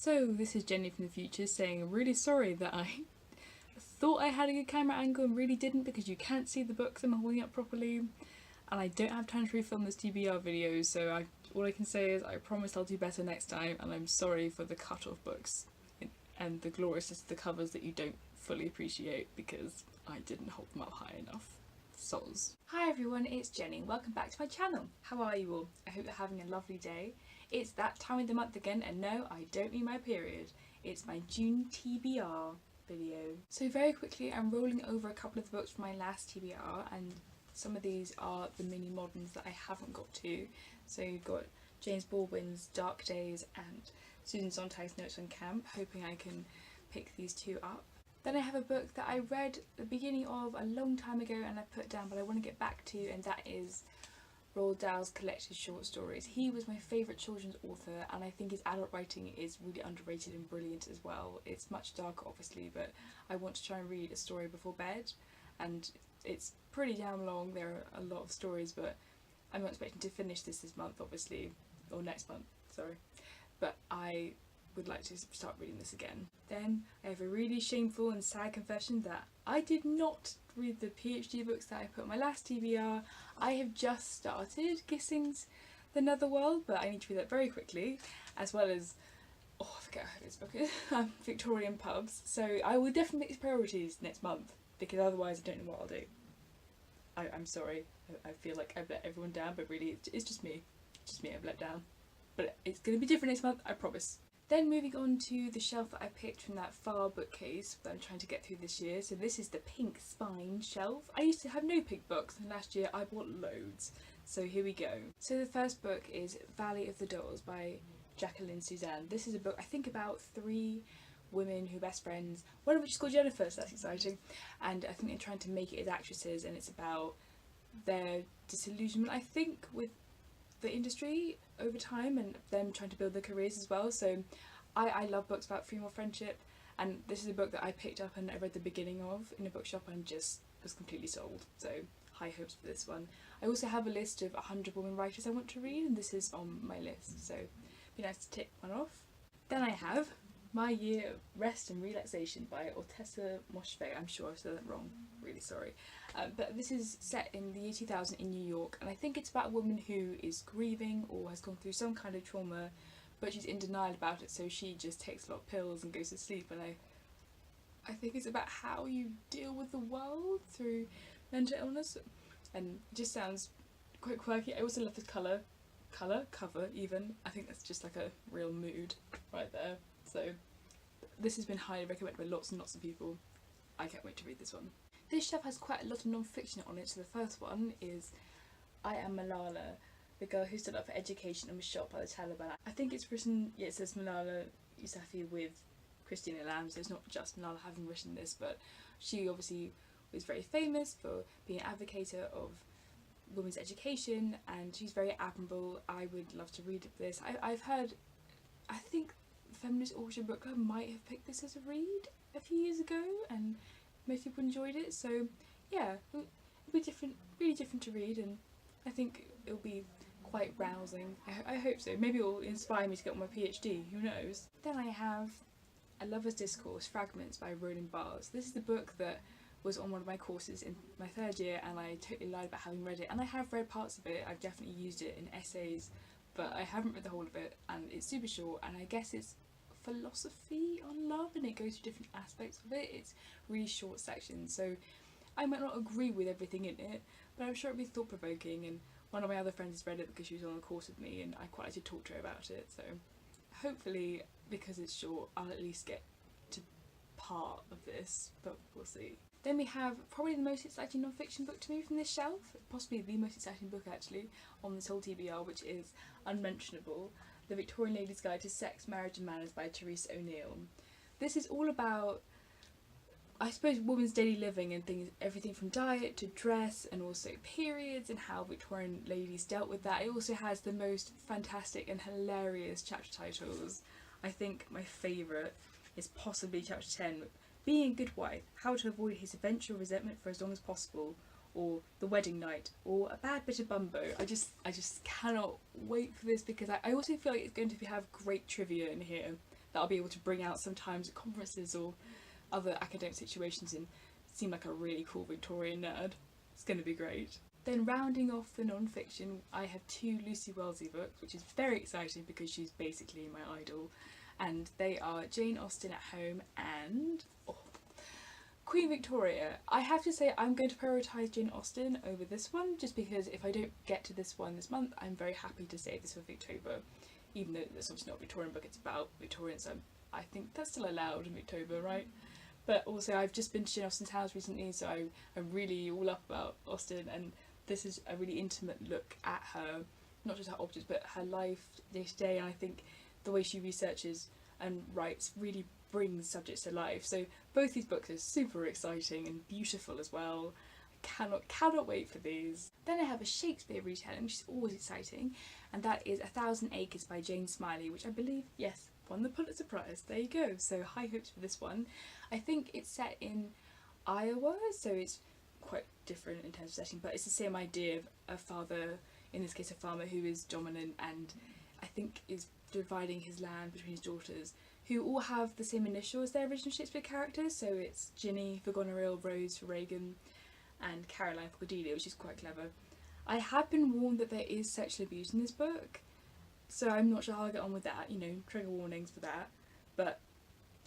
So this is Jenny from the future saying I'm really sorry that I thought I had a good camera angle and really didn't, because you can't see the books I'm holding up properly, and I don't have time to refilm this TBR video, so all I can say is I promise I'll do better next time, and I'm sorry for the cut-off books and the gloriousness of the covers that you don't fully appreciate because I didn't hold them up high enough. Soz. Hi everyone, it's Jenny. Welcome back to my channel. How are you all? I hope you're having a lovely day. It's that time of the month again, and no, I don't mean my period. It's my June TBR video. So very quickly, I'm rolling over a couple of the books from my last TBR, and some of these are the mini moderns that I haven't got to. So you've got James Baldwin's Dark Days and Susan Sontag's Notes on Camp, hoping I can pick these two up. Then I have a book that I read the beginning of a long time ago and I put down, but I want to get back to, and that is Roald Dahl's collected short stories. He was my favourite children's author, and I think his adult writing is really underrated and brilliant as well. It's much darker obviously, but I want to try and read a story before bed, and it's pretty damn long. There are a lot of stories, but I'm not expecting to finish this month obviously, or next month, sorry, but I would like to start reading this again. Then I have a really shameful and sad confession that I did not read the PhD books that I put on my last TBR. I have just started Gissing's The Netherworld, but I need to read that very quickly, as well as, oh I forget how this book is, Victorian Pubs. So I will definitely make these priorities next month, because otherwise I don't know what I'll do. I'm sorry, I feel like I've let everyone down, but really it's just me. I've let down. But it's going to be different next month, I promise. Then moving on to the shelf that I picked from that far bookcase that I'm trying to get through this year. So this is the pink spine shelf. I used to have no pink books, and last year I bought loads. So here we go. So the first book is Valley of the Dolls by Jacqueline Suzanne. This is a book I think about 3 women who are best friends, one of which is called Jennifer, so that's exciting. And I think they're trying to make it as actresses, and it's about their disillusionment, I think, with the industry over time and them trying to build their careers as well. So I love books about female friendship, and this is a book that I picked up and I read the beginning of in a bookshop and just was completely sold. So high hopes for this one. I also have a list of 100 women writers I want to read, and this is on my list, so it'd be nice to tick one off. Then I have My Year of Rest and Relaxation by Ortessa Moshfegh. I'm sure I've said that wrong, really sorry. But this is set in the year 2000 in New York, and I think it's about a woman who is grieving or has gone through some kind of trauma, but she's in denial about it, so she just takes a lot of pills and goes to sleep. And I think it's about how you deal with the world through mental illness, and it just sounds quite quirky. I also love the cover even. I think that's just like a real mood right there. So this has been highly recommended by lots and lots of people. I can't wait to read this one. This shelf has quite a lot of non-fiction on it. So the first one is I Am Malala, the girl who stood up for education and was shot by the Taliban. I think it's written, yeah, it says Malala Yousafzai with Christina Lamb, so it's not just Malala having written this, but she obviously was very famous for being an advocate of women's education, and she's very admirable. I would love to read this. I've heard, I think Feminist Auction Book Club might have picked this as a read a few years ago, and most people enjoyed it, so yeah, it'll be different, really different to read, and I think it'll be quite rousing. I hope so. Maybe it'll inspire me to get on my PhD, who knows. Then I have A Lover's Discourse, Fragments by Roland Barthes. This is the book that was on one of my courses in my 3rd year, and I totally lied about having read it, and I have read parts of it. I've definitely used it in essays, but I haven't read the whole of it, and it's super short, and I guess it's philosophy on love, and it goes through different aspects of it. It's really short sections, so I might not agree with everything in it, but I'm sure it'll be thought-provoking, and one of my other friends has read it because she was on a course with me, and I quite like to talk to her about it, so hopefully, because it's short, I'll at least get to part of this, but we'll see. Then we have probably the most exciting non-fiction book to me from this shelf, possibly the most exciting book actually on this whole TBR, which is Unmentionable, The Victorian Lady's Guide to Sex, Marriage and Manners by Teresa O'Neill. This is all about, I suppose, women's daily living and things, everything from diet to dress, and also periods and how Victorian ladies dealt with that. It also has the most fantastic and hilarious chapter titles. I think my favourite is possibly chapter 10, Being a Good Wife, How to Avoid His Eventual Resentment for as Long as Possible, or The Wedding Night, or A Bad Bit of Bumbo. I just cannot wait for this, because I also feel like it's going to have great trivia in here that I'll be able to bring out sometimes at conferences or other academic situations and seem like a really cool Victorian nerd. It's going to be great. Then rounding off the non-fiction, I have 2 Lucy Wellesley books, which is very exciting because she's basically my idol, and they are Jane Austen at Home and Queen Victoria. I have to say I'm going to prioritise Jane Austen over this one, just because if I don't get to this one this month, I'm very happy to save this for Victober, even though it's obviously not a Victorian book, it's about Victorians, so I think that's still allowed in Victober, right? But also I've just been to Jane Austen's house recently, so I'm really all up about Austen, and this is a really intimate look at her, not just her objects, but her life day to day, and I think the way she researches and writes really brings subjects to life. So both these books are super exciting and beautiful as well. I cannot wait for these. Then I have a Shakespeare retelling, which is always exciting, and that is 1,000 Acres by Jane Smiley, which I believe, yes, won the Pulitzer Prize. There you go, so high hopes for this one. I think it's set in Iowa, so it's quite different in terms of setting, but it's the same idea of a father, in this case a farmer, who is dominant and I think is dividing his land between his daughters, who all have the same initial as their original Shakespeare characters, so it's Ginny for Goneril, Rose for Regan, and Caroline for Cordelia, which is quite clever. I have been warned that there is sexual abuse in this book, so I'm not sure how I'll get on with that, you know, trigger warnings for that, but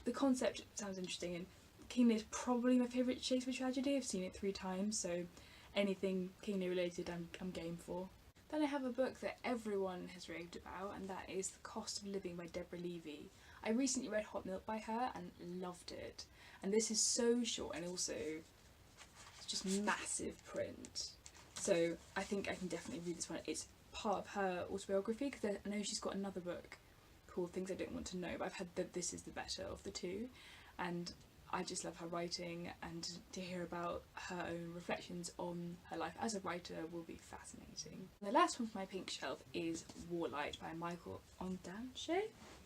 the concept sounds interesting, and King Lear is probably my favourite Shakespeare tragedy. I've seen it 3 times, so anything King Lear related I'm game for. Then I have a book that everyone has raved about, and that is The Cost of Living by Deborah Levy. I recently read Hot Milk by her and loved it, and this is so short and also it's just massive print, so I think I can definitely read this one. It's part of her autobiography, because I know she's got another book called Things I Don't Want to Know, but I've heard that this is the better of the 2, and I just love her writing, and to hear about her own reflections on her life as a writer will be fascinating. The last one from my pink shelf is Warlight by Michael Ondaatje.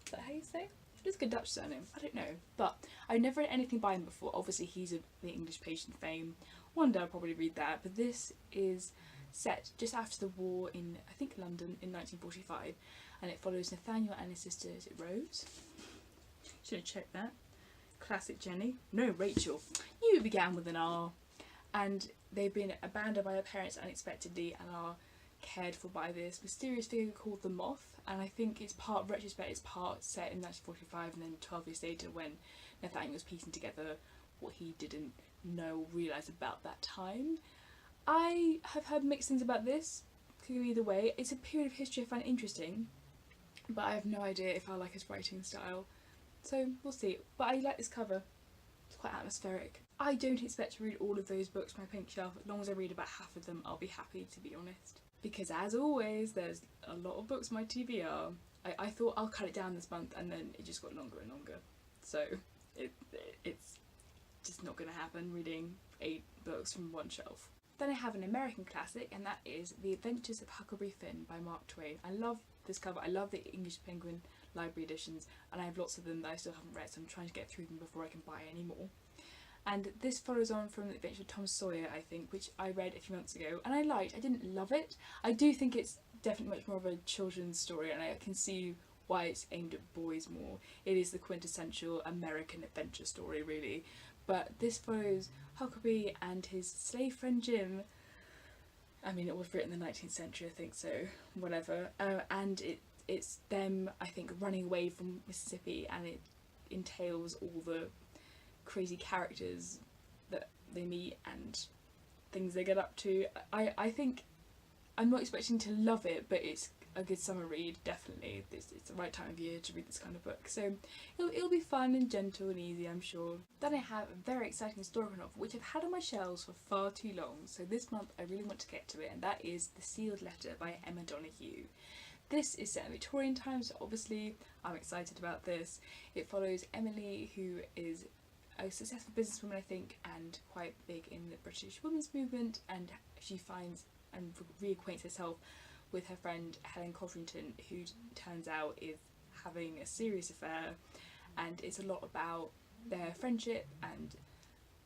Is that how you say? It's a Dutch surname, I don't know, but I've never read anything by him before. Obviously he's of the English Patient fame. One day I'll probably read that, but this is set just after the war in, I think, London in 1945, and it follows Nathaniel and his sister, is it Rose? Should have checked that. Classic Jenny. No, Rachel. You began with an R. And they've been abandoned by their parents unexpectedly and are cared for by this mysterious figure called the Moth, and I think it's part retrospect, it's part set in 1945 and then 12 years later when Nathaniel was piecing together what he didn't know or realise about that time. I have heard mixed things about this, could go either way. It's a period of history I find interesting, but I have no idea if I like his writing style. So we'll see, but I like this cover, it's quite atmospheric. I don't expect to read all of those books from my pink shelf. As long as I read about half of them, I'll be happy, to be honest. Because as always, there's a lot of books on my TBR. I thought I'll cut it down this month, and then it just got longer and longer. So it's just not going to happen, reading 8 books from one shelf. Then I have an American classic, and that is The Adventures of Huckleberry Finn by Mark Twain. I love this cover, I love the English Penguin library editions, and I have lots of them that I still haven't read, so I'm trying to get through them before I can buy any more. And this follows on from The Adventure of Tom Sawyer, I think, which I read a few months ago, and I liked. I didn't love it. I do think it's definitely much more of a children's story, and I can see why it's aimed at boys more. It is the quintessential American adventure story, really. But this follows Huckleberry and his slave friend Jim. I mean, it was written in the 19th century, I think, so whatever. And it's them, I think, running away from Mississippi, and it entails all the crazy characters that they meet and things they get up to. I think I'm not expecting to love it, but it's a good summer read, definitely. It's the right time of year to read this kind of book, so it'll be fun and gentle and easy, I'm sure. Then I have a very exciting historical novel which I've had on my shelves for far too long, so this month I really want to get to it, and that is The Sealed Letter by Emma Donoghue. This is set in Victorian times, so obviously I'm excited about this. It follows Emily, who is a successful businesswoman, I think, and quite big in the British women's movement, and she finds and reacquaints herself with her friend Helen Codrington, who turns out is having a serious affair, and it's a lot about their friendship and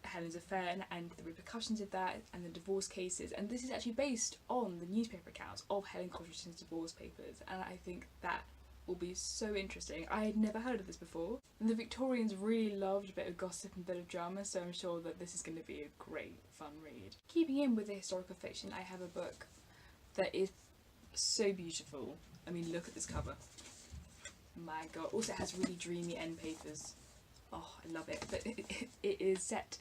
Helen's affair and the repercussions of that and the divorce cases. And this is actually based on the newspaper accounts of Helen Codrington's divorce papers, and I think that will be so interesting. I had never heard of this before. And the Victorians really loved a bit of gossip and a bit of drama, so I'm sure that this is going to be a great fun read. Keeping in with the historical fiction, I have a book that is so beautiful. I mean, look at this cover. My god. Also, it has really dreamy end papers. Oh, I love it. But it is set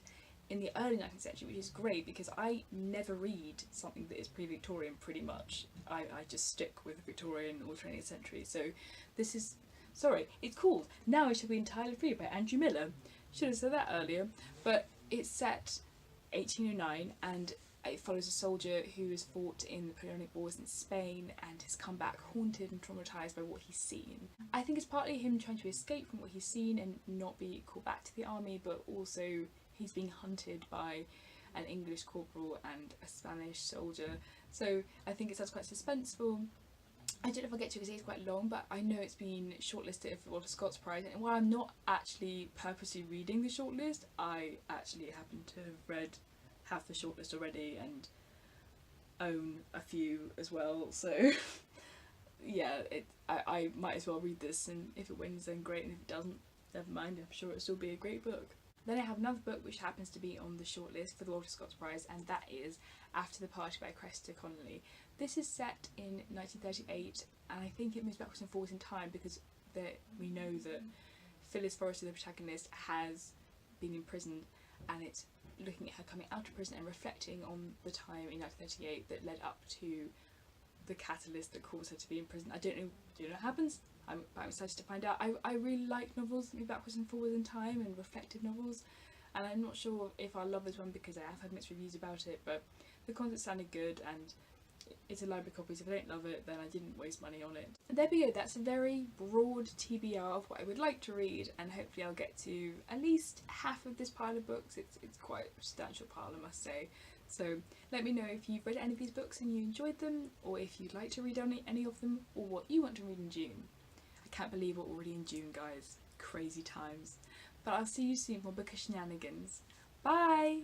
in the early 19th century, which is great because I never read something that is pre-Victorian pretty much. I just stick with Victorian or 20th century. So this is, sorry, it's called Now I Shall Be Entirely Free by Andrew Miller. Should have said that earlier. But it's set 1809 and it follows a soldier who has fought in the Napoleonic Wars in Spain and has come back haunted and traumatised by what he's seen. I think it's partly him trying to escape from what he's seen and not be called back to the army, but also he's being hunted by an English corporal and a Spanish soldier. So I think it sounds quite suspenseful. I don't know if I'll get to it because it's quite long, but I know it's been shortlisted for the Walter Scott's Prize, and while I'm not actually purposely reading the shortlist, I actually happen to have read half the shortlist already and own a few as well, so yeah, I might as well read this, and if it wins then great, and if it doesn't, never mind, I'm sure it'll still be a great book. Then I have another book which happens to be on the shortlist for the Walter Scott's Prize, and that is After the Party by Cressida Connolly. This is set in 1938, and I think it moves backwards and forwards in time because we know that Phyllis Forrester, the protagonist, has been imprisoned, and it's looking at her coming out of prison and reflecting on the time in 1938 that led up to the catalyst that caused her to be in prison. I don't know what happens. I'm excited to find out. I really like novels that move backwards and forwards in time and reflective novels, and I'm not sure if I'll love this one because I have had mixed reviews about it, but the content sounded good and it's a library copy, so if I don't love it then I didn't waste money on it. And there we go, that's a very broad TBR of what I would like to read, and hopefully I'll get to at least half of this pile of books. It's quite a substantial pile, I must say. So let me know if you've read any of these books and you enjoyed them, or if you'd like to read any of them, or what you want to read in June. I can't believe we're already in June, guys. Crazy times. But I'll see you soon for Bookish Shenanigans. Bye!